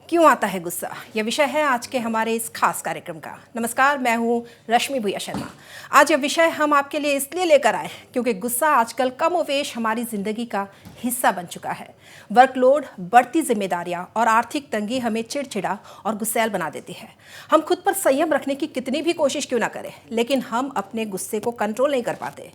क्यों आता है गुस्सा, यह विषय है आज के हमारे इस खास कार्यक्रम का। नमस्कार, मैं हूं रश्मि भूया शर्मा। आज यह विषय हम आपके लिए इसलिए लेकर आए क्योंकि गुस्सा आजकल कमोवेश हमारी जिंदगी का हिस्सा बन चुका है। वर्कलोड, बढ़ती जिम्मेदारियां और आर्थिक तंगी हमें चिड़चिड़ा और गुस्सैल बना देती है। हम खुद पर संयम रखने की कितनी भी कोशिश क्यों ना करें, लेकिन हम अपने गुस्से को कंट्रोल नहीं कर पाते।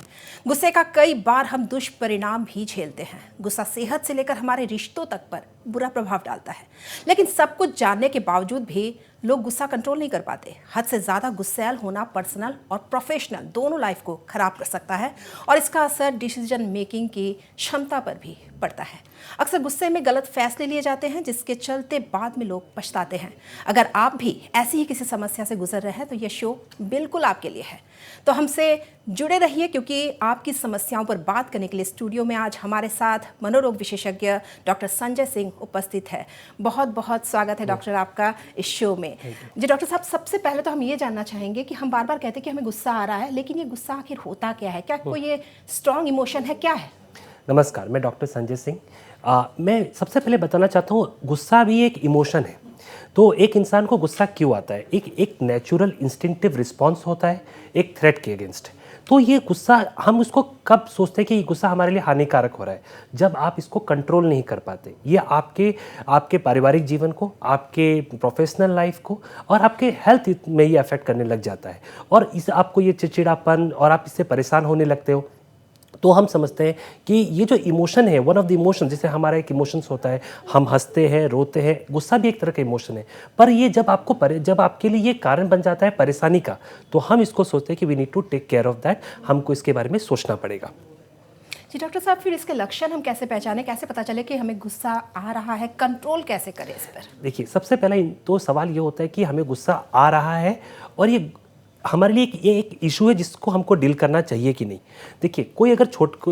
गुस्से का कई बार हम दुष्परिणाम भी झेलते हैं। गुस्सा सेहत से लेकर हमारे रिश्तों तक पर बुरा प्रभाव डालता है, लेकिन सब कुछ जानने के बावजूद भी लोग गुस्सा कंट्रोल नहीं कर पाते। हद से ज़्यादा गुस्सैल होना पर्सनल और प्रोफेशनल दोनों लाइफ को खराब कर सकता है और इसका असर डिसीजन मेकिंग की क्षमता पर भी पड़ता है। अक्सर गुस्से में गलत फैसले लिए जाते हैं, जिसके चलते बाद में लोग पछताते हैं। अगर आप भी ऐसी ही किसी समस्या से गुजर रहे हैं तो यह शो बिल्कुल आपके लिए है। तो हमसे जुड़े रहिए, क्योंकि आपकी समस्याओं पर बात करने के लिए स्टूडियो में आज हमारे साथ मनोरोग विशेषज्ञ डॉक्टर संजय सिंह उपस्थित है। बहुत बहुत स्वागत है डॉक्टर आपका इस शो में। जी डॉक्टर साहब, सबसे पहले तो हम ये जानना चाहेंगे कि हम बार बार कहते हैं कि हमें गुस्सा आ रहा है, लेकिन ये गुस्सा आखिर होता क्या है? क्या कोई ये स्ट्रॉन्ग इमोशन है, क्या है? नमस्कार, मैं डॉक्टर संजय सिंह। मैं सबसे पहले बताना चाहता हूँ, गुस्सा भी एक इमोशन है। तो एक इंसान को गुस्सा क्यों आता है? एक नेचुरल इंस्टिंक्टिव रिस्पॉन्स होता है एक थ्रेट के अगेंस्ट। तो ये गुस्सा हम उसको कब सोचते हैं कि ये गुस्सा हमारे लिए हानिकारक हो रहा है? जब आप इसको कंट्रोल नहीं कर पाते। ये आपके पारिवारिक जीवन को, आपके प्रोफेशनल लाइफ को और आपके हेल्थ में ये अफेक्ट करने लग जाता है और इस आपको ये चिड़चिड़ापन और आप इससे परेशान होने लगते हो। तो हम समझते हैं कि ये जो इमोशन है, वन ऑफ द इमोशन, जैसे हमारा एक इमोशंस होता है, हम हंसते हैं, रोते हैं, गुस्सा भी एक तरह का इमोशन है। पर ये जब आपके लिए ये कारण बन जाता है परेशानी का, तो हम इसको सोचते हैं कि we need to take care of that. हमको इसके बारे में सोचना पड़ेगा। जी डॉक्टर साहब, फिर इसके लक्षण हम कैसे पहचाने, कैसे पता चले कि हमें गुस्सा आ रहा है? कंट्रोल कैसे करें इस पर? देखिए, सबसे पहला तो सवाल ये होता है कि हमें गुस्सा आ रहा है और ये हमारे लिए ये एक इशू है जिसको हमको डील करना चाहिए कि नहीं। देखिए, कोई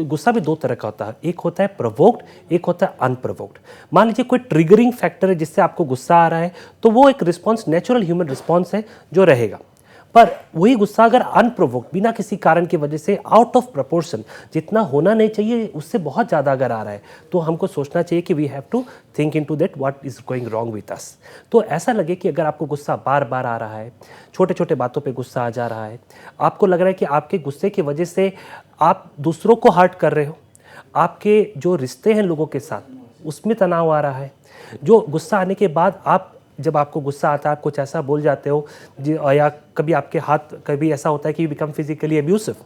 गुस्सा भी दो तरह का होता है। एक होता है प्रोवोक्ड, एक होता है अनप्रोवोक्ड। मान लीजिए कोई ट्रिगरिंग फैक्टर है जिससे आपको गुस्सा आ रहा है, तो वो एक रिस्पॉन्स, नेचुरल ह्यूमन रिस्पॉन्स है जो रहेगा। पर वही गुस्सा अगर अनप्रोवोक्ड, बिना किसी कारण की वजह से, आउट ऑफ प्रपोर्शन, जितना होना नहीं चाहिए उससे बहुत ज़्यादा अगर आ रहा है, तो हमको सोचना चाहिए कि we have to think into that what is going wrong with us. तो ऐसा लगे कि अगर आपको गुस्सा बार बार आ रहा है, छोटे छोटे बातों पे गुस्सा आ जा रहा है, आपको लग रहा है कि आपके गुस्से की वजह से आप दूसरों को हर्ट कर रहे हो, आपके जो रिश्ते हैं लोगों के साथ उसमें तनाव आ रहा है, जो गुस्सा आने के बाद जब आपको गुस्सा आता है आप कुछ ऐसा बोल जाते हो या कभी आपके हाथ, कभी ऐसा होता है कि यू बिकम फिजिकली अब्यूसिव,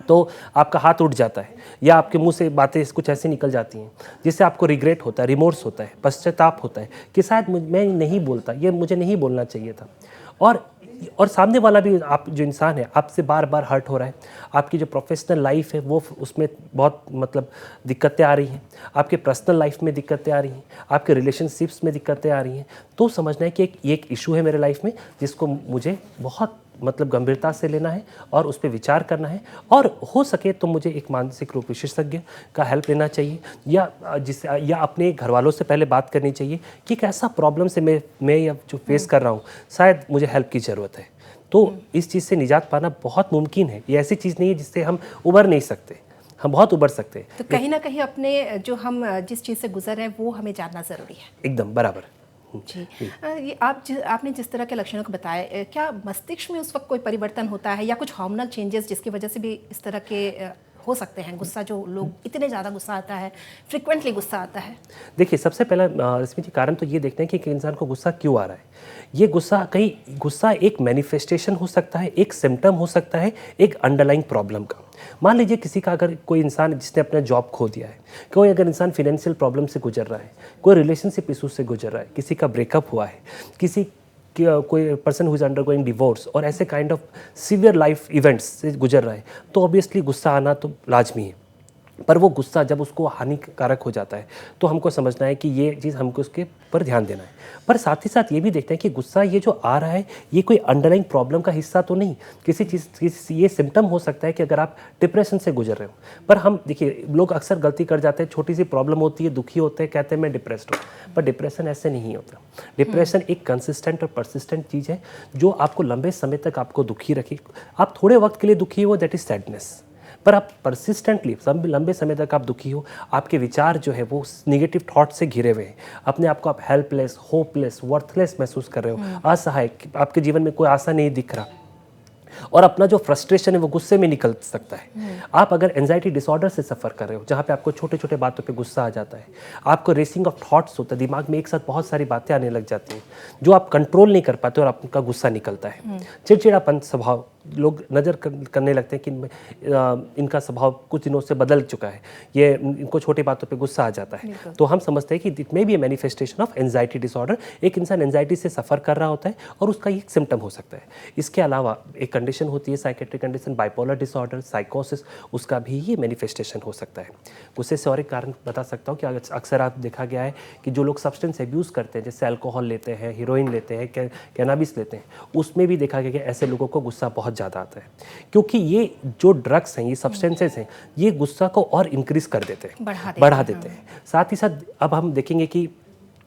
तो आपका हाथ उठ जाता है या आपके मुंह से बातें कुछ ऐसी निकल जाती हैं जिससे आपको रिग्रेट होता है, रिमोर्स होता है, पश्चाताप होता है कि शायद मैं नहीं बोलता, ये मुझे नहीं बोलना चाहिए था। और सामने वाला भी, आप जो इंसान है, आपसे बार बार हर्ट हो रहा है। आपकी जो प्रोफेशनल लाइफ है वो, उसमें बहुत दिक्कतें आ रही हैं, आपके पर्सनल लाइफ में दिक्कतें आ रही हैं, आपके रिलेशनशिप्स में दिक्कतें आ रही हैं। तो समझना है कि एक इशू है मेरे लाइफ में जिसको मुझे बहुत गंभीरता से लेना है और उस पर विचार करना है, और हो सके तो मुझे एक मानसिक रोग विशेषज्ञ का हेल्प लेना चाहिए या अपने घर वालों से पहले बात करनी चाहिए कि कैसा प्रॉब्लम से मैं या जो फेस कर रहा हूँ, शायद मुझे हेल्प की ज़रूरत है। तो इस चीज़ से निजात पाना बहुत मुमकिन है। ये ऐसी चीज़ नहीं है जिससे हम उबर नहीं सकते, हम बहुत उबर सकते हैं। तो कहीं ना कहीं अपने जो हम जिस चीज़ से गुजर रहे हैं वो हमें जानना ज़रूरी है। एकदम बराबर। जी, ये आपने जिस तरह के लक्षणों को बताया, क्या मस्तिष्क में उस वक्त कोई परिवर्तन होता है या कुछ हार्मोनल चेंजेस जिसकी वजह से भी इस तरह के हो सकते हैं गुस्सा, जो लोग इतने ज़्यादा गुस्सा आता है, फ्रिक्वेंटली गुस्सा आता है? देखिए, सबसे पहला इसमें कारण तो ये देखते हैं कि इंसान को गुस्सा क्यों आ रहा है। ये गुस्सा एक मैनिफेस्टेशन हो सकता है, एक सिम्टम हो सकता है एक अंडरलाइंग प्रॉब्लम का। मान लीजिए किसी का, अगर कोई इंसान जिसने अपना जॉब खो दिया है, कोई अगर इंसान फाइनेंशियल प्रॉब्लम से गुजर रहा है, कोई रिलेशनशिप इशू से गुजर रहा है, किसी का ब्रेकअप हुआ है, कोई person who is undergoing divorce और ऐसे kind of severe life events से गुजर रहा है, तो ऑब्वियसली गुस्सा आना तो लाजमी है। पर वो गुस्सा जब उसको हानिकारक हो जाता है तो हमको समझना है कि ये चीज़ हमको उसके पर ध्यान देना है। पर साथ ही साथ ये भी देखते हैं कि गुस्सा ये जो आ रहा है ये कोई अंडरलाइंग प्रॉब्लम का हिस्सा तो नहीं, ये सिम्टम हो सकता है कि अगर आप डिप्रेशन से गुजर रहे हो। पर हम देखिए, लोग अक्सर गलती कर जाते हैं, छोटी सी प्रॉब्लम होती है, दुखी होते हैं, कहते हैं मैं डिप्रेस्ड हूँ, पर डिप्रेशन ऐसे नहीं होता। डिप्रेशन एक कंसिस्टेंट और परसिस्टेंट चीज़ है जो आपको लंबे समय तक आपको दुखी रखे। आप थोड़े वक्त के लिए दुखी हो, दैट इज सैडनेस, पर आप परसिस्टेंटली लंबे समय तक आप दुखी हो, आपके विचार जो है वो निगेटिव थॉट से घिरे हुए हैं, अपने आप को आप हेल्पलेस, होपलेस, वर्थलेस महसूस कर रहे हो, असहाय, आपके जीवन में कोई आशा नहीं दिख रहा, और अपना जो फ्रस्ट्रेशन है वो गुस्से में निकल सकता है। आप अगर एंजाइटी डिसऑर्डर से सफ़र कर रहे हो, जहाँ पे आपको छोटे छोटे बातों पे गुस्सा आ जाता है, आपको रेसिंग ऑफ थॉट्स होता है, दिमाग में एक साथ बहुत सारी बातें आने लग जाती हैं जो आप कंट्रोल नहीं कर पाते और आपका गुस्सा निकलता है, चिड़चिड़ापन स्वभाव, लोग नज़र करने लगते हैं कि इनका स्वभाव कुछ दिनों से बदल चुका है, ये इनको छोटी बातों पे गुस्सा आ जाता है, तो हम समझते हैं कि it may be A manifestation of anxiety disorder. एक इंसान एंजाइटी से सफ़र कर रहा होता है और उसका ये सिम्टम हो सकता है। इसके अलावा एक कंडीशन होती है साइकेट्रिक कंडीशन, बाइपोलर डिसऑर्डर, साइकोसिस, उसका भी ये मैनिफेस्टेशन हो सकता है। गुस्से से और एक कारण बता सकता हूँ कि अक्सर आप देखा गया है कि जो लोग सब्सटेंस एब्यूज़ करते हैं, जैसे अल्कोहल लेते हैं, हीरोइन लेते हैं, कैनाबिस लेते हैं, उसमें भी देखा गया कि ऐसे लोगों को गुस्सा बहुत ज़्यादा आता है, क्योंकि ये जो ड्रग्स हैं, ये सब्सटेंसेस हैं, ये गुस्सा को और इंक्रीज कर देते हैं, बढ़ा देते हैं। साथ ही साथ अब हम देखेंगे कि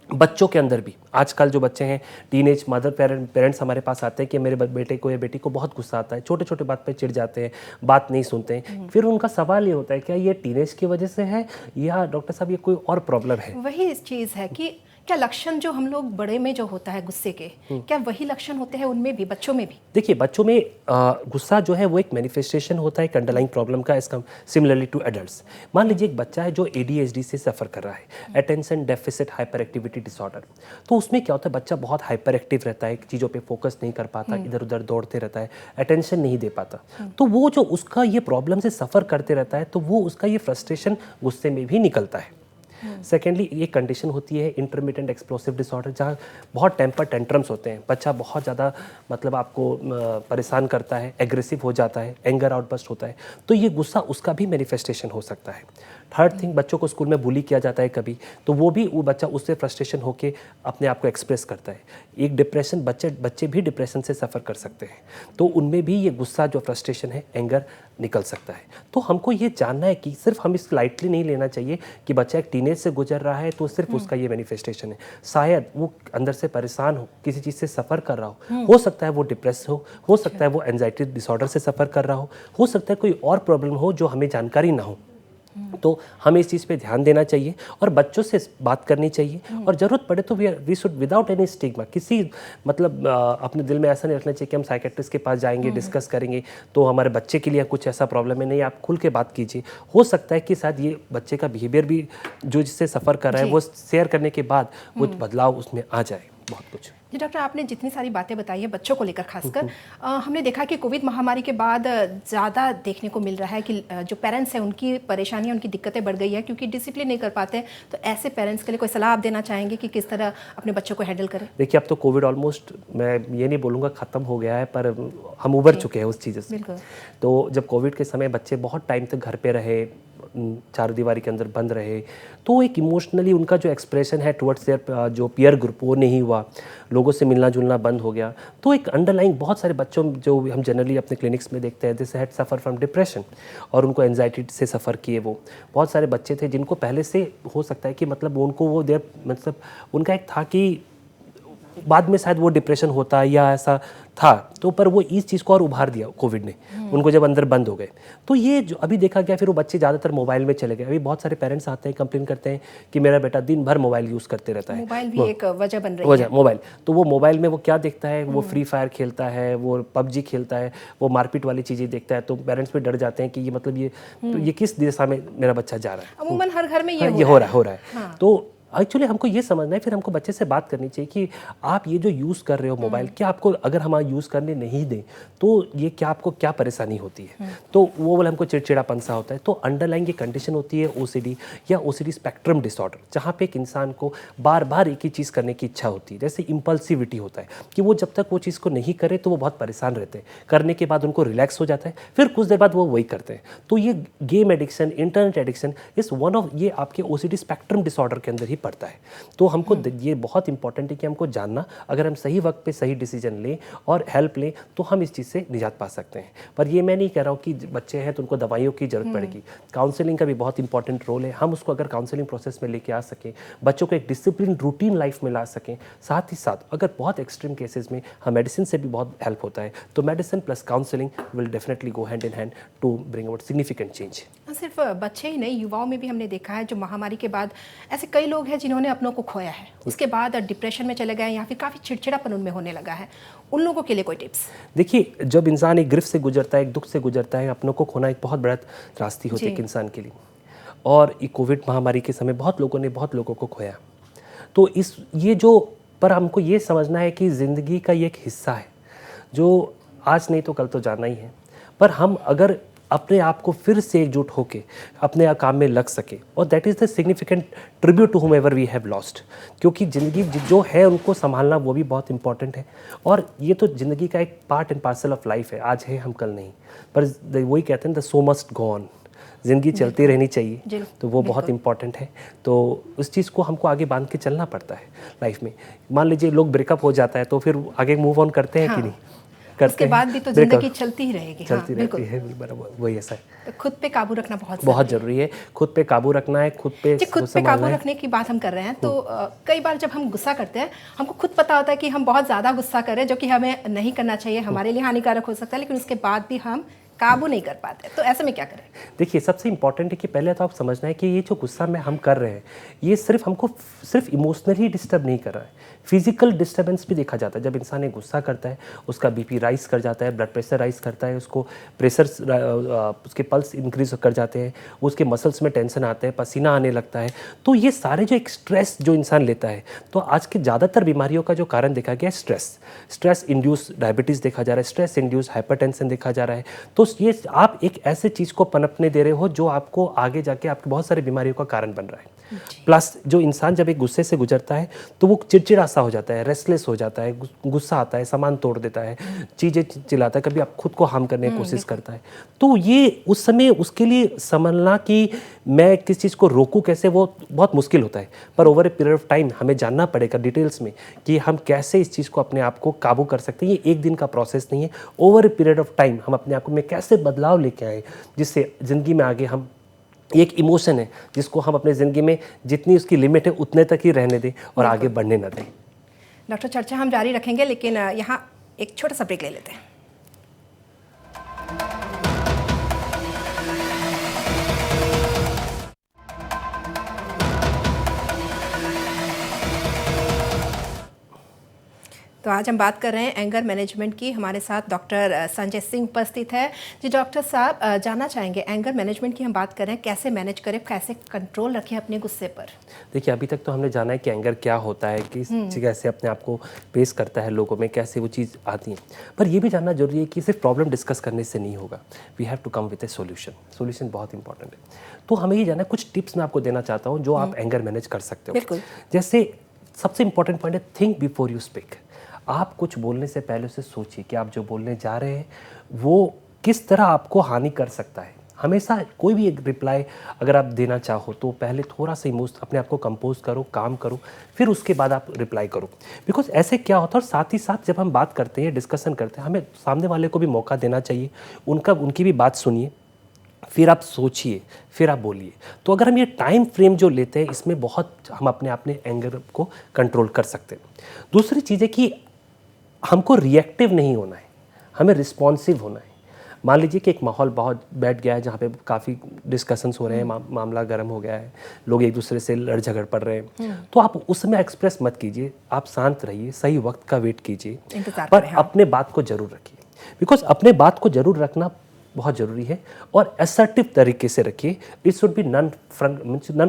बच्चों के अंदर भी आजकल जो बच्चे हैं, टीनेज मदर पेरेंट्स हमारे पास आते हैं कि मेरे बेटे को या बेटी को बहुत गुस्सा आता है, छोटे छोटे बात पे चिढ़ जाते हैं, बात नहीं सुनते हैं। फिर उनका सवाल ये होता है क्या ये टीनेज की वजह से है या डॉक्टर साहब ये कोई और प्रॉब्लम है? वही चीज़ है कि क्या लक्षण जो हम लोग बड़े में जो होता है गुस्से के, क्या वही लक्षण होते हैं उनमें भी, बच्चों में भी? देखिए, बच्चों में गुस्सा जो है वो एक मैनिफेस्टेशन होता है एक अंडरलाइंग प्रॉब्लम का, इसका सिमिलरली टू एडल्ट्स। मान लीजिए एक बच्चा है जो ADHD से सफ़र कर रहा है, attention deficit hyper activity disorder, तो उसमें क्या होता है, बच्चा बहुत हाइपर एक्टिव रहता है, चीज़ों पे फोकस नहीं कर पाता, इधर उधर दौड़ते रहता है, अटेंशन नहीं दे पाता, तो वो जो उसका ये प्रॉब्लम से सफ़र करते रहता है, तो वो उसका ये फ्रस्ट्रेशन गुस्से में भी निकलता है। सेकेंडली एक कंडीशन होती है इंटरमिटेंट एक्सप्लोसिव डिसऑर्डर, जहाँ बहुत टेम्पर टेंट्रम्स होते हैं, बच्चा बहुत ज़्यादा मतलब आपको परेशान करता है, एग्रेसिव हो जाता है, एंगर आउटबर्स्ट होता है, तो ये गुस्सा उसका भी मैनिफेस्टेशन हो सकता है। थर्ड थिंग, बच्चों को स्कूल में बुली किया जाता है कभी, तो वो बच्चा उससे फ्रस्ट्रेशन होकर अपने आप को एक्सप्रेस करता है। एक डिप्रेशन, बच्चे भी डिप्रेशन से सफ़र कर सकते हैं, तो उनमें भी ये गुस्सा जो फ्रस्ट्रेशन है, एंगर निकल सकता है। तो हमको ये जानना है कि सिर्फ हम इस लाइटली नहीं लेना चाहिए कि बच्चा एक टीनेज से गुजर रहा है तो सिर्फ उसका ये मैनिफेस्टेशन है। शायद वो अंदर से परेशान हो, किसी चीज़ से सफ़र कर रहा हो सकता है वो डिप्रेस हो सकता है वो एंजाइटी डिसऑर्डर से सफ़र कर रहा हो सकता है कोई और प्रॉब्लम हो जो हमें जानकारी ना हो। तो हमें इस चीज़ पे ध्यान देना चाहिए और बच्चों से बात करनी चाहिए, और ज़रूरत पड़े तो we should without any stigma, किसी मतलब अपने दिल में ऐसा नहीं रखना चाहिए कि हम साइकेट्रिस्ट के पास जाएंगे, डिस्कस करेंगे तो हमारे बच्चे के लिए कुछ ऐसा प्रॉब्लम है। नहीं, आप खुल के बात कीजिए। हो सकता है कि शायद ये बच्चे का बिहेवियर भी जो जिससे सफ़र कर रहा है वो शेयर करने के बाद कुछ बदलाव उसमें आ जाए। बहुत कुछ जी डॉक्टर, आपने जितनी सारी बातें बताई है बच्चों को लेकर खासकर, हमने देखा कि कोविड महामारी के बाद ज़्यादा देखने को मिल रहा है कि जो पेरेंट्स हैं उनकी परेशानियां, उनकी दिक्कतें बढ़ गई है क्योंकि डिसिप्लिन नहीं कर पाते। तो ऐसे पेरेंट्स के लिए कोई सलाह आप देना चाहेंगे कि किस तरह अपने बच्चों को हैंडल करें? देखिए, अब तो कोविड ऑलमोस्ट, मैं ये नहीं बोलूँगा ख़त्म हो गया है, पर हम उबर चुके हैं उस चीज़ से। तो जब कोविड के समय बच्चे बहुत टाइम तक घर पे रहे, चार दीवारी के अंदर बंद रहे, तो एक इमोशनली उनका जो एक्सप्रेशन है टुवर्ड्स देयर जो पीयर ग्रुप वो नहीं हुआ, लोगों से मिलना जुलना बंद हो गया। तो एक अंडरलाइंग बहुत सारे बच्चों जो हम जनरली अपने क्लिनिक्स में देखते हैं, this had suffer from depression, और उनको एंजाइटी से सफ़र किए। वो बहुत सारे बच्चे थे जिनको पहले से हो सकता है कि मतलब उनको वो देर मतलब उनका एक था कि बाद में शायद वो डिप्रेशन होता या ऐसा था, तो पर वो इस चीज़ को और उभार दिया कोविड ने, उनको जब अंदर बंद हो गए। तो ये जो अभी देखा गया, फिर वो बच्चे ज़्यादातर मोबाइल में चले गए। अभी बहुत सारे पेरेंट्स आते हैं, कंप्लेन करते हैं कि मेरा बेटा दिन भर मोबाइल यूज़ करते रहता है। मोबाइल भी एक वजह बन रही है। मोबाइल, तो वो मोबाइल में वो क्या देखता है, वो फ्री फायर खेलता है, वो पबजी खेलता है, वो मारपीट वाली चीज़ें देखता है, तो पेरेंट्स भी डर जाते हैं कि ये मतलब ये किस दिशा में मेरा बच्चा जा रहा है। अमूमन हर घर में ये हो रहा है। तो एक्चुअली हमको ये समझना है, फिर हमको बच्चे से बात करनी चाहिए कि आप ये जो यूज़ कर रहे हो मोबाइल, क्या आपको अगर हम यूज़ करने नहीं दें तो ये क्या आपको क्या परेशानी होती है। तो वो वाला हमको चिड़चिड़ापन सा होता है। तो अंडरलाइंग ये कंडीशन होती है OCD या OCD स्पेक्ट्रम डिसऑर्डर, जहाँ पे एक इंसान को बार बार एक ही चीज़ करने की इच्छा होती है। जैसे इम्पल्सिविटी होता है कि वो जब तक वो चीज़ को नहीं करे तो वो बहुत परेशान रहते हैं, करने के बाद उनको रिलैक्स हो जाता है, फिर कुछ देर बाद वो वही करते हैं। तो ये गेम एडिक्शन, इंटरनेट एडिक्शन इस वन ऑफ ये आपके OCD स्पेक्ट्रम डिसऑर्डर के अंदर ही पड़ता है। तो हमको ये बहुत इंपॉर्टेंट है कि हमको जानना, अगर हम सही वक्त पे सही डिसीजन लें और हेल्प लें तो हम इस चीज़ से निजात पा सकते हैं। पर ये मैं नहीं कह रहा हूँ कि बच्चे हैं तो उनको दवाइयों की ज़रूरत पड़ेगी। काउंसलिंग का भी बहुत इंपॉर्टेंट रोल है। हम उसको अगर काउंसलिंग प्रोसेस में लेके आ सकें, बच्चों को एक डिसिप्लिन रूटीन लाइफ में ला सकें, साथ ही साथ अगर बहुत एक्सट्रीम केसेस में हम मेडिसिन से भी बहुत हेल्प होता है, तो medicine plus counselling will definitely go hand in hand to bring about significant change. सिर्फ बच्चे ही नहीं, युवाओं में भी हमने देखा है जो महामारी के बाद ऐसे कई लोग हैं जिन्होंने अपनों को खोया है, उसके बाद डिप्रेशन में चले गए या फिर काफ़ी चिड़चिड़ापन उनमें होने लगा है, उन लोगों के लिए कोई टिप्स? देखिए, जब इंसान एक गिरफ्त से गुजरता है, एक दुख से गुजरता है, अपनों को खोना एक बहुत बड़ा त्रासदी होती है एक इंसान के लिए। और ये कोविड महामारी के समय बहुत लोगों को खोया। तो ये जो पर हमको ये समझना है कि ज़िंदगी का ये एक हिस्सा है जो आज नहीं तो कल तो जाना ही है। पर हम अगर अपने आप को फिर से एकजुट होके अपने काम में लग सके, और that is the significant tribute to whomever we have lost, क्योंकि ज़िंदगी जो है उनको संभालना वो भी बहुत इंपॉर्टेंट है। और ये तो ज़िंदगी का एक part and parcel of life है, आज है हम कल नहीं। पर वही कहते हैं the so must go on, ज़िंदगी चलती रहनी चाहिए, तो वो बहुत इंपॉर्टेंट है। तो उस चीज़ को हमको आगे बांध के चलना पड़ता है लाइफ में। मान लीजिए लोग ब्रेकअप हो जाता है तो फिर आगे मूव ऑन करते हैं कि नहीं करते, उसके बाद भी तो जिंदगी चलती ही रहेगी। चलती रहती है, बराबर वही ऐसा है। तो खुद पे काबू रखना बहुत जरूरी है। खुद पे काबू रखना है, खुद पे काबू रखने की बात हम कर रहे हैं। तो कई बार जब हम गुस्सा करते हैं, हमको खुद पता होता है कि हम बहुत ज़्यादा गुस्सा करें, जो कि हमें नहीं करना चाहिए, हमारे लिए हानिकारक हो सकता है, लेकिन उसके बाद भी हम काबू नहीं कर पाते। तो ऐसे में क्या करें? देखिए, सबसे इंपॉर्टेंट है कि पहले तो आप समझना है कि ये जो गुस्सा में हम कर रहे हैं, ये हमको सिर्फ इमोशनली डिस्टर्ब नहीं कर रहा है, फिजिकल डिस्टर्बेंस भी देखा जाता है। जब इंसान गुस्सा करता है, उसका बीपी राइज कर जाता है, ब्लड प्रेशर राइज करता है, उसको उसके पल्स इंक्रीज कर जाते हैं, उसके मसल्स में टेंशन आते हैं, पसीना आने लगता है। तो ये सारे जो एक स्ट्रेस जो इंसान लेता है, तो आज की ज़्यादातर बीमारियों का जो कारण देखा गया है स्ट्रेस इंड्यूस डायबिटीज़ देखा जा रहा है, स्ट्रेस इंड्यूस हाइपरटेंशन देखा जा रहा है। तो ये आप एक ऐसे चीज़ को पनपने दे रहे हो जो आपको आगे जाके आपकी बहुत सारी बीमारियों का कारण बन रहा है। प्लस जो इंसान जब एक गुस्से से गुजरता है तो वो चिड़चिड़ा सा हो जाता है, रेस्टलेस हो जाता है, गुस्सा आता है, सामान तोड़ देता है, चीज़ें चिल्लाता है, कभी आप खुद को हार्म करने की कोशिश करता है। तो ये उस समय उसके लिए समझना कि मैं किस चीज़ को रोकूं कैसे, वो बहुत मुश्किल होता है। पर over a period of time हमें जानना पड़ेगा डिटेल्स में कि हम कैसे इस चीज़ को अपने आप को काबू कर सकते हैं। ये एक दिन का प्रोसेस नहीं है, over a period of time हम अपने आप में कैसे बदलाव लेके आए जिससे ज़िंदगी में आगे हम एक इमोशन है जिसको हम अपने ज़िंदगी में जितनी उसकी लिमिट है उतने तक ही रहने दें और आगे बढ़ने न दें। डॉक्टर, चर्चा हम जारी रखेंगे, लेकिन यहाँ एक छोटा सा ब्रेक ले लेते हैं। तो आज हम बात कर रहे हैं एंगर मैनेजमेंट की। हमारे साथ डॉक्टर संजय सिंह उपस्थित है। जी डॉक्टर साहब, जानना चाहेंगे, एंगर मैनेजमेंट की हम बात कर रहे हैं, कैसे मैनेज करें, कैसे कंट्रोल रखें अपने गुस्से पर? देखिए, अभी तक तो हमने जाना है कि एंगर क्या होता है, किस कैसे अपने आप को पेश करता है लोगों में, कैसे वो चीज़ आती है। पर ये भी जानना जरूरी है कि सिर्फ प्रॉब्लम डिस्कस करने से नहीं होगा, we have to come with a solution बहुत इंपॉर्टेंट है। तो हमें ये जानना है, कुछ टिप्स मैं आपको देना चाहता हूँ जो आप एंगर मैनेज कर सकते हो। बिल्कुल। जैसे सबसे इंपॉर्टेंट पॉइंट है, थिंक बिफोर यू स्पीक। आप कुछ बोलने से पहले उसे सोचिए कि आप जो बोलने जा रहे हैं वो किस तरह आपको हानि कर सकता है। हमेशा कोई भी एक रिप्लाई अगर आप देना चाहो तो पहले थोड़ा सा अपने आप को कंपोज करो, काम करो, फिर उसके बाद आप रिप्लाई करो। बिकॉज ऐसे क्या होता है, और साथ ही साथ जब हम बात करते हैं, डिस्कशन करते हैं, हमें सामने वाले को भी मौका देना चाहिए, उनकी भी बात सुनिए, फिर आप सोचिए, फिर आप बोलिए। तो अगर हम ये टाइम फ्रेम जो लेते हैं, इसमें बहुत हम अपने एंगर को कंट्रोल कर सकते हैं। दूसरी चीज़ है कि हमको रिएक्टिव नहीं होना है, हमें रिस्पॉन्सिव होना है। मान लीजिए कि एक माहौल बहुत बैठ गया है जहाँ पे काफ़ी डिस्कशंस हो रहे हैं, मामला गर्म हो गया है, लोग एक दूसरे से लड़ झगड़ पड़ रहे हैं, तो आप उसमें एक्सप्रेस मत कीजिए, आप शांत रहिए, सही वक्त का वेट कीजिए, पर अपने बात को जरूर रखिए। बिकॉज अपने बात को जरूर रखना बहुत ज़रूरी है, और असर्टिव तरीके से रखिए। It should be non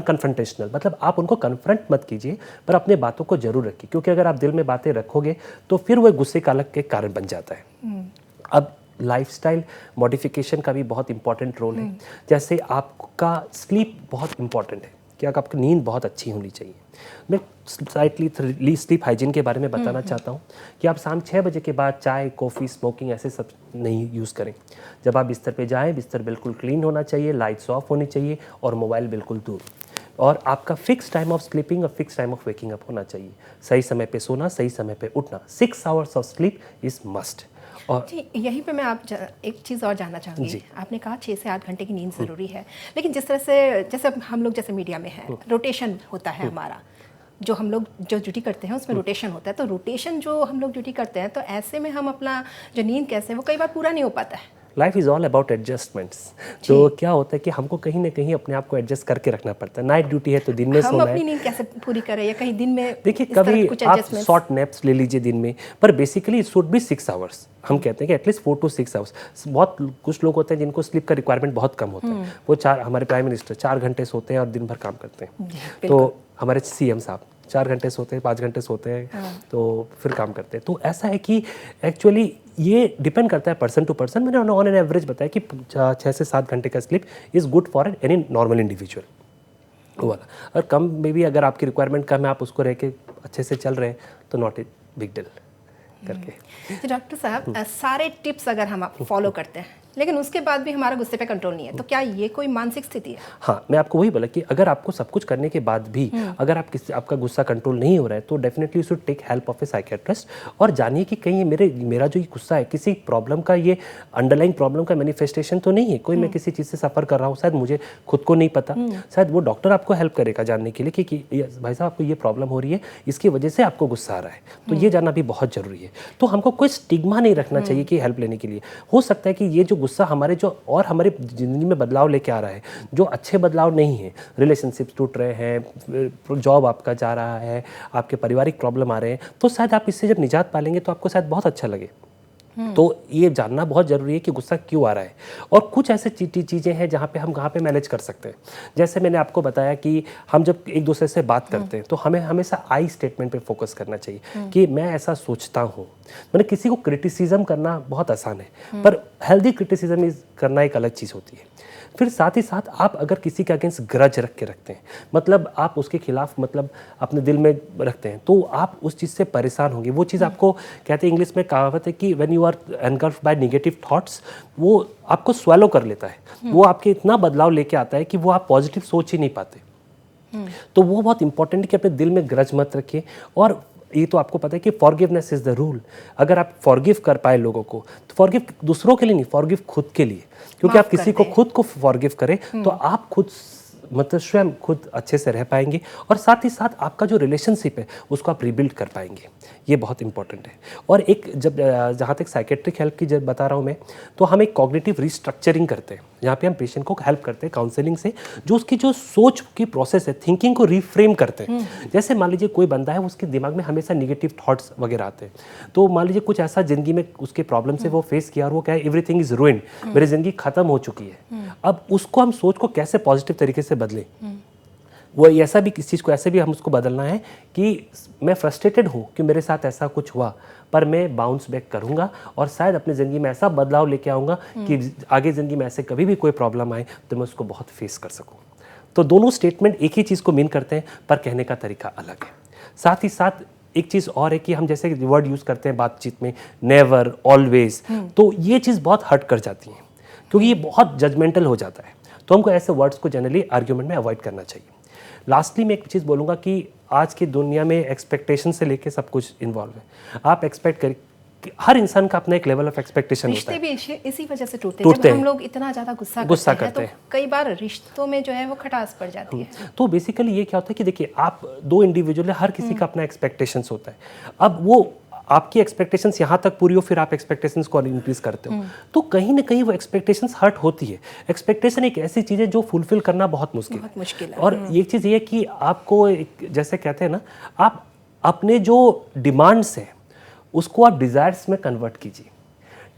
confrontational, मतलब आप उनको कन्फ्रंट मत कीजिए, पर अपने बातों को जरूर रखिए, क्योंकि अगर आप दिल में बातें रखोगे तो फिर वह गुस्से का अलग के कारण बन जाता है। अब लाइफस्टाइल मॉडिफिकेशन का भी बहुत इंपॉर्टेंट रोल है। जैसे आपका स्लीप बहुत इंपॉर्टेंट है कि आपकी नींद बहुत अच्छी होनी चाहिए। मैं स्लाइटली स्लीप हाइजीन के बारे में बताना चाहता हूँ कि आप शाम 6 बजे के बाद चाय, कॉफ़ी, स्मोकिंग ऐसे सब नहीं यूज़ करें। जब आप बिस्तर पे जाएं, बिस्तर बिल्कुल क्लीन होना चाहिए, लाइट्स ऑफ होनी चाहिए और मोबाइल बिल्कुल दूर। और आपका फिक्स टाइम ऑफ स्लीपिंग और fix time of waking up होना चाहिए। सही समय पे सोना, सही समय पे उठना। 6 hours of sleep is must. और जी, यहीं पे मैं एक चीज़ और जानना चाहूँगी। जी। आपने कहा 6 से 8 घंटे की नींद ज़रूरी है, लेकिन जिस तरह से जैसे अब हम लोग जैसे मीडिया में हैं, रोटेशन होता है हमारा, जो हम लोग जो ड्यूटी करते हैं उसमें रोटेशन होता है, तो रोटेशन जो हम लोग ड्यूटी करते हैं तो ऐसे में हम अपना जो नींद कैसे वो कई बार पूरा नहीं हो पाता है। Life is all about adjustments. तो क्या होता है कि हमको कहीं ना कहीं अपने आप को एडजस्ट करके रखना पड़ता है। नाइट ड्यूटी है तो दिन में हम सोना अपनी है। नींद कैसे पूरी करें, या कहीं दिन में देखिए, इस तरह कभी कुछ आप adjustments? शॉर्ट नैप्स ले लीजिए दिन में, पर basically it should be 6 hours. हम कहते हैं कि एटलीस्ट 4 to 6 आवर्स। बहुत कुछ लोग होते हैं जिनको स्लीप का रिक्वायरमेंट बहुत कम होता है, वो हमारे प्राइम मिनिस्टर 4 घंटे सोते हैं और दिन भर काम करते हैं। तो हमारे CM साहब 4 घंटे सोते हैं, 5 घंटे सोते हैं, तो फिर काम करते हैं। तो ऐसा है कि एक्चुअली ये डिपेंड करता है पर्सन टू पर्सन। मैंने ऑन एन एवरेज बताया कि 6 से 7 घंटे का sleep is good for any normal individual. वो वाला। और कम में भी अगर आपकी रिक्वायरमेंट कम है, आप उसको रह के अच्छे से चल रहे हैं, तो नॉट ए बिग डील करके। तो डॉक्टर साहब, सारे टिप्स अगर हम फॉलो करते हैं लेकिन उसके बाद भी हमारा गुस्से पे कंट्रोल नहीं है, तो क्या ये कोई मानसिक स्थिति है? हाँ, मैं आपको वही बोला कि अगर आपको सब कुछ करने के बाद भी अगर आपका गुस्सा कंट्रोल नहीं हो रहा है, तो definitely you should take help of a psychiatrist और जानिए कि कहीं मेरा जो ये गुस्सा है किसी प्रॉब्लम का, ये अंडरलाइंग प्रॉब्लम का मैनिफेस्टेशन तो नहीं है। कोई मैं किसी चीज़ से सफ़र कर रहा हूँ, शायद मुझे खुद को नहीं पता, शायद वो डॉक्टर आपको हेल्प करेगा जानने के लिए कि भाई साहब आपको ये प्रॉब्लम हो रही है, इसकी वजह से आपको गुस्सा आ रहा है। तो ये जानना भी बहुत ज़रूरी है। तो हमको कोई स्टिग्मा नहीं रखना चाहिए कि हेल्प लेने के लिए। हो सकता है कि ये जो गुस्सा हमारे ज़िंदगी में बदलाव लेके आ रहा है, जो अच्छे बदलाव नहीं है, रिलेशनशिप्स टूट रहे हैं, जॉब आपका जा रहा है, आपके पारिवारिक प्रॉब्लम आ रहे हैं, तो शायद आप इससे जब निजात पालेंगे तो आपको शायद बहुत अच्छा लगे। तो ये जानना बहुत ज़रूरी है कि गुस्सा क्यों आ रहा है। और कुछ ऐसे चीज़ें हैं जहाँ पे हम कहाँ पे मैनेज कर सकते हैं। जैसे मैंने आपको बताया कि हम जब एक दूसरे से बात करते हैं तो हमें हमेशा आई स्टेटमेंट पे फोकस करना चाहिए कि मैं ऐसा सोचता हूँ। मैंने किसी को क्रिटिसिज्म करना बहुत आसान है, पर हेल्दी क्रिटिसिज्म करना एक अलग चीज़ होती है। फिर साथ ही साथ आप अगर किसी के अगेंस्ट ग्रज रख के रखते हैं, मतलब आप उसके खिलाफ मतलब अपने दिल में रखते हैं, तो आप उस चीज़ से परेशान होंगे। वो चीज़ आपको कहते हैं, इंग्लिश में कहावत है कि when you are engulfed by negative thoughts, वो आपको स्वैलो कर लेता है। वो आपके इतना बदलाव लेके आता है कि वो आप पॉजिटिव सोच ही नहीं पाते। तो वो बहुत इंपॉर्टेंट है कि अपने दिल में ग्रज मत रखिए। और ये तो आपको पता है कि फॉरगिवनेस इज द रूल। अगर आप फॉरगिव कर पाए लोगों को, तो फॉरगिव दूसरों के लिए नहीं, फॉरगिव खुद के लिए। क्योंकि आप किसी को खुद को फॉरगिव करें तो आप खुद मतलब स्वयं खुद अच्छे से रह पाएंगे, और साथ ही साथ आपका जो रिलेशनशिप है उसको आप रिबिल्ड कर पाएंगे। ये बहुत इंपॉर्टेंट है। और एक जब जहाँ तक साइकेट्रिक हेल्प की जब बता रहा हूँ मैं, तो हम एक कॉग्निटिव रिस्ट्रक्चरिंग करते हैं, जहाँ पे हम पेशेंट को हेल्प करते हैं काउंसलिंग से, जो उसकी जो सोच की प्रोसेस है, थिंकिंग को रिफ्रेम करते हैं। जैसे मान लीजिए कोई बंदा है, उसके दिमाग में हमेशा निगेटिव थॉट्स वगैरह आते हैं, तो मान लीजिए कुछ ऐसा ज़िंदगी में उसके प्रॉब्लम से वो फेस किया और वो क्या है, एवरीथिंग इज रूइंड, मेरी ज़िंदगी खत्म हो चुकी है। अब उसको हम सोच को कैसे पॉजिटिव तरीके से बदलें, वो ऐसा भी किस चीज़ को ऐसे भी हम उसको बदलना है कि मैं फ्रस्ट्रेटेड हूँ कि मेरे साथ ऐसा कुछ हुआ, पर मैं बाउंस बैक करूँगा और शायद अपनी ज़िंदगी में ऐसा बदलाव लेके आऊँगा कि आगे ज़िंदगी में ऐसे कभी भी कोई प्रॉब्लम आए तो मैं उसको बहुत फेस कर सकूँ। तो दोनों स्टेटमेंट एक ही चीज़ को मीन करते हैं, पर कहने का तरीका अलग है। साथ ही साथ एक चीज़ और है कि हम जैसे वर्ड यूज़ करते हैं बातचीत में, नेवर, ऑलवेज, तो ये चीज़ बहुत हर्ट कर जाती है क्योंकि ये बहुत जजमेंटल हो जाता है। तो हमको ऐसे वर्ड्स को जनरली आर्ग्यूमेंट में अवॉइड करना चाहिए। लास्टली मैं एक चीज़ बोलूँगा कि आज की दुनिया में एक्सपेक्टेशन से लेके सब कुछ इन्वॉल्व है। आप एक्सपेक्ट करें, हर इंसान का अपना एक लेवल ऑफ एक्सपेक्टेशन होता है। रिश्ते भी इसी वजह से टूटते हैं। जब हम लोग इतना ज़्यादा गुस्सा करते हैं तो कई बार रिश्तों में जो है वो खटास पड़ जाती है। तो बेसिकली ये क्या होता है कि देखिए, आप दो इंडिविजुअल है, हर किसी का अपना एक्सपेक्टेशंस होता है। अब वो आपकी एक्सपेक्टेशंस यहाँ तक पूरी हो, फिर आप एक्सपेक्टेशंस को इंक्रीज करते हो, तो कहीं ना कहीं वो एक्सपेक्टेशंस हर्ट होती है। एक्सपेक्टेशन एक ऐसी चीज़ है जो फुलफिल करना बहुत मुश्किल है। और ये चीज़ ये है कि आपको जैसे कहते हैं ना, आप अपने जो डिमांड्स हैं उसको आप डिज़ायर्स में कन्वर्ट कीजिए।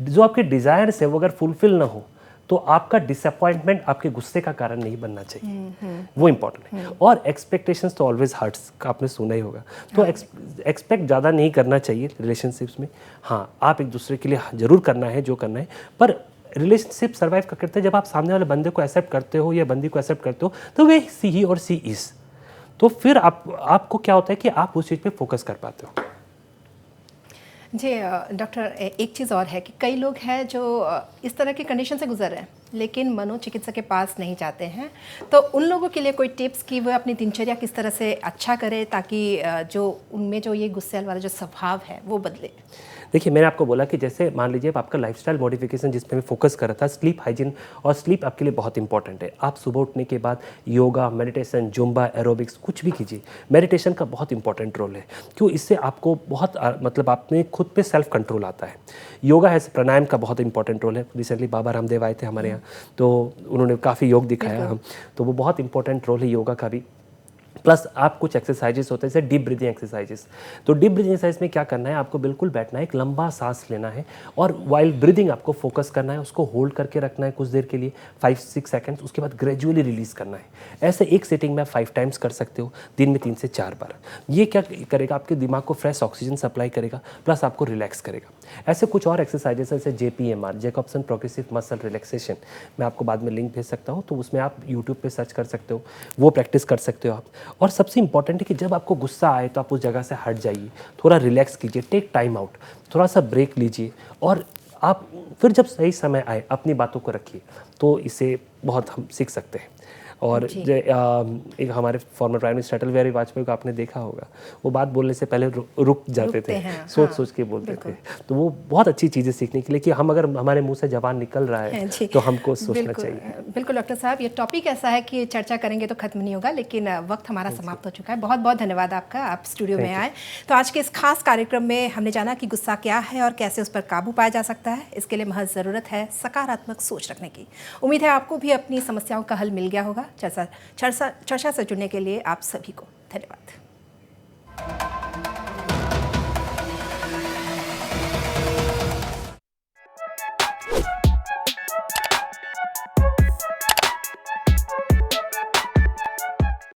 जो आपके डिज़ायर्स है वो अगर फुलफिल ना हो तो आपका डिसअपॉइंटमेंट आपके गुस्से का कारण नहीं बनना चाहिए। वो इंपॉर्टेंट है। और एक्सपेक्टेशंस तो ऑलवेज हर्ट्स, आपने सुना ही होगा। तो एक्सपेक्ट ज़्यादा नहीं करना चाहिए रिलेशनशिप्स में। हाँ, आप एक दूसरे के लिए ज़रूर करना है जो करना है, पर रिलेशनशिप सर्वाइव करते हैं जब आप सामने वाले बंदे को एक्सेप्ट करते हो या बंदी को एक्सेप्ट करते हो, तो वे सी ही और सी इज़, तो फिर आपको क्या होता है कि आप उस चीज़ पे फोकस कर पाते हो। जी डॉक्टर, एक चीज़ और है कि कई लोग हैं जो इस तरह की कंडीशन से गुजर रहे हैं लेकिन मनोचिकित्सक के पास नहीं जाते हैं, तो उन लोगों के लिए कोई टिप्स कि वो अपनी दिनचर्या किस तरह से अच्छा करें ताकि जो उनमें जो ये गुस्से वाला जो स्वभाव है वो बदले? देखिए, मैंने आपको बोला कि जैसे मान लीजिए आपका लाइफस्टाइल मॉडिफिकेशन जिस पे मैं फोकस कर रहा था, स्लीप हाइजीन, और स्लीप आपके लिए बहुत इंपॉर्टेंट है। आप सुबह उठने के बाद योगा, मेडिटेशन, जुम्बा, एरोबिक्स कुछ भी कीजिए। मेडिटेशन का बहुत इंपॉर्टेंट रोल है, क्यों? इससे आपको बहुत मतलब आपने खुद पे सेल्फ कंट्रोल आता है। योगा है, प्राणायाम का बहुत इंपॉर्टेंट रोल है। रिसेंटली बाबा रामदेव आए थे हमारे यहाँ, तो उन्होंने काफ़ी योग दिखाया हम, तो वो बहुत इंपॉर्टेंट रोल है योगा का भी। प्लस आप कुछ एक्सरसाइजेस होते हैं जैसे डीप ब्रीदिंग एक्सरसाइजेस। तो डीप ब्रीदिंग एक्सरसाइज में क्या करना है, आपको बिल्कुल बैठना है, एक लंबा सांस लेना है और वाइल ब्रीदिंग आपको फोकस करना है, उसको होल्ड करके रखना है कुछ देर के लिए 5-6 सेकंड्स, उसके बाद ग्रेजुअली रिलीज करना है। ऐसे एक सेटिंग में आप 5 टाइम्स कर सकते हो, दिन में 3 से 4 बार। ये क्या करेगा, आपके दिमाग को फ्रेश ऑक्सीजन सप्लाई करेगा, प्लस आपको रिलैक्स करेगा। ऐसे कुछ और एक्सरसाइजेस जैसे JPMR, Jacobson progressive muscle relaxation, मैं आपको बाद में लिंक भेज सकता हूँ, तो उसमें आप यूट्यूब पे सर्च कर सकते हो, वो प्रैक्टिस कर सकते हो आप। और सबसे इंपॉर्टेंट है कि जब आपको गुस्सा आए तो आप उस जगह से हट जाइए, थोड़ा रिलैक्स कीजिए, टेक टाइम आउट, थोड़ा सा ब्रेक लीजिए, और आप फिर जब सही समय आए अपनी बातों को रखिए। तो इसे बहुत हम सीख सकते हैं। और एक हमारे former prime minister Atal Bihari Vajpayee को आपने देखा होगा, वो बात बोलने से पहले रुक जाते थे, सोच सोच के बोलते थे। तो वो बहुत अच्छी चीज़ें सीखने के लिए कि हम अगर हमारे मुंह से जबान निकल रहा है तो हमको सोचना चाहिए। बिल्कुल डॉक्टर साहब, ये टॉपिक ऐसा है कि चर्चा करेंगे तो खत्म नहीं होगा, लेकिन वक्त हमारा समाप्त हो चुका है। बहुत बहुत धन्यवाद आपका, आप स्टूडियो में आए। तो आज के इस खास कार्यक्रम में हमने जाना कि गुस्सा क्या है और कैसे उस पर काबू पाया जा सकता है। इसके लिए महज ज़रूरत है सकारात्मक सोच रखने की। उम्मीद है आपको भी अपनी समस्याओं का हल मिल गया होगा। चर्चा से जुड़ने के लिए आप सभी को धन्यवाद।